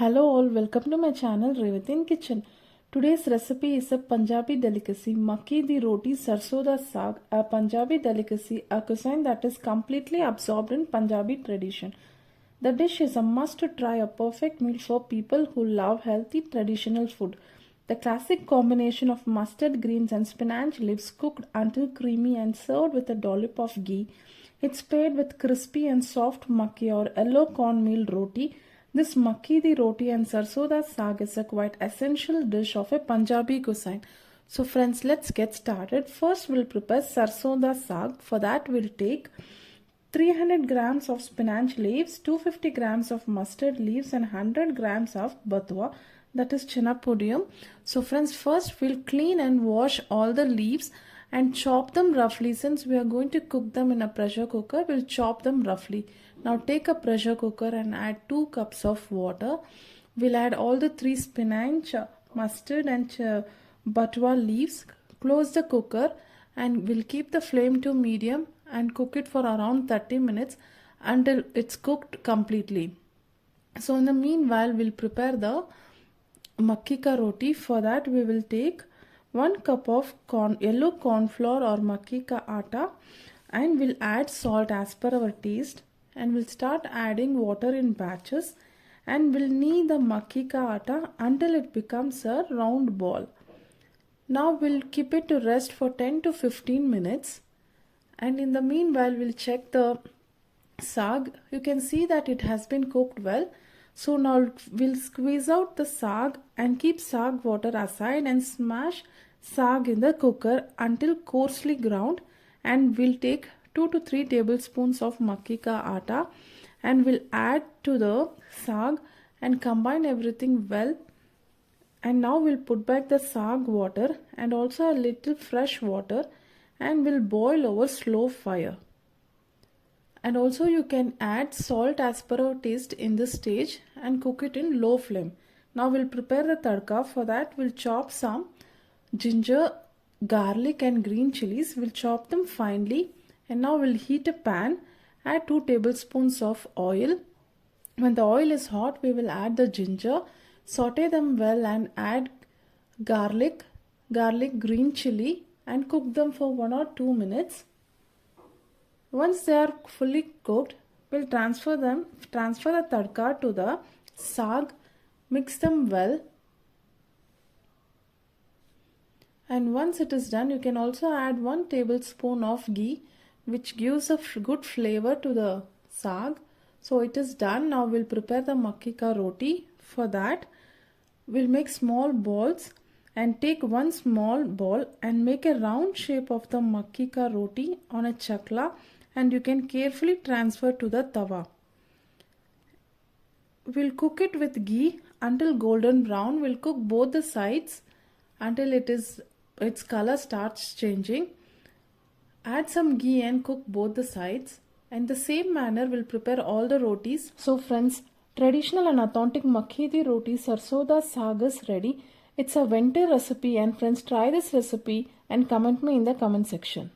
Hello all, welcome to my channel Revathi in Kitchen. Today's recipe is a Punjabi delicacy, Makki the Roti Sarson Ka Saag, a Punjabi delicacy, a cuisine that is completely absorbed in Punjabi tradition. The dish is a must to try, a perfect meal for people who love healthy traditional food. The classic combination of mustard greens and spinach leaves cooked until creamy and served with a dollop of ghee. It's paired with crispy and soft makki or yellow cornmeal roti. This Makki the Roti and Sarson Ka Saag is a quite essential dish of a Punjabi cuisine. So friends, let's get started. First we'll prepare Sarson Ka Saag. For that we'll take 300 grams of spinach leaves, 250 grams of mustard leaves and 100 grams of batwa, that is chenapodium. So friends, first we'll clean and wash all the leaves and chop them roughly. Since we are going to cook them in a pressure cooker, we'll chop them roughly. Now take a pressure cooker and add 2 cups of water. We'll add all the 3 spinach, mustard and batwa leaves. Close the cooker and we'll keep the flame to medium and cook it for around 30 minutes until it's cooked completely. So in the meanwhile, we'll prepare the Makki Ka roti. For that we will take 1 cup of yellow corn flour or Makki Ka atta, and we'll add salt as per our taste, and we'll start adding water in batches, and we'll knead the Makki Ka atta until it becomes a round ball. Now we'll keep it to rest for 10 to 15 minutes, and in the meanwhile we'll check the saag. You can see that it has been cooked well. So now we'll squeeze out the saag and keep saag water aside and smash saag in the cooker until coarsely ground, and we'll take 2 to 3 tablespoons of Makki Ka atta and we'll add to the saag and combine everything well. And now we'll put back the saag water and also a little fresh water, and we'll boil over slow fire. And also you can add salt as per our taste in this stage and cook it in low flame. Now we'll prepare the tadka. For that we'll chop some ginger, garlic and green chilies. We'll chop them finely, and now we'll heat a pan. Add 2 tablespoons of oil. When the oil is hot, we will add the ginger, saute them well and add garlic, green chili and cook them for 1 or 2 minutes. Once they are fully cooked, we'll transfer the tadka to the saag, mix them well, and once it is done, you can also add 1 tablespoon of ghee, which gives a good flavor to the saag. So it is done. Now we'll prepare the Makki Ka roti. For that we'll make small balls and take 1 small ball and make a round shape of the Makki Ka roti on a chakla, and you can carefully transfer to the tawa. We'll cook it with ghee until golden brown. We'll cook both the sides until its color starts changing. Add some ghee and cook both the sides. In the same manner we'll prepare all the rotis. So friends, traditional and authentic Makki the Roti Sarson Ka Saag is ready. It's a winter recipe, and friends, try this recipe and comment me in the comment section.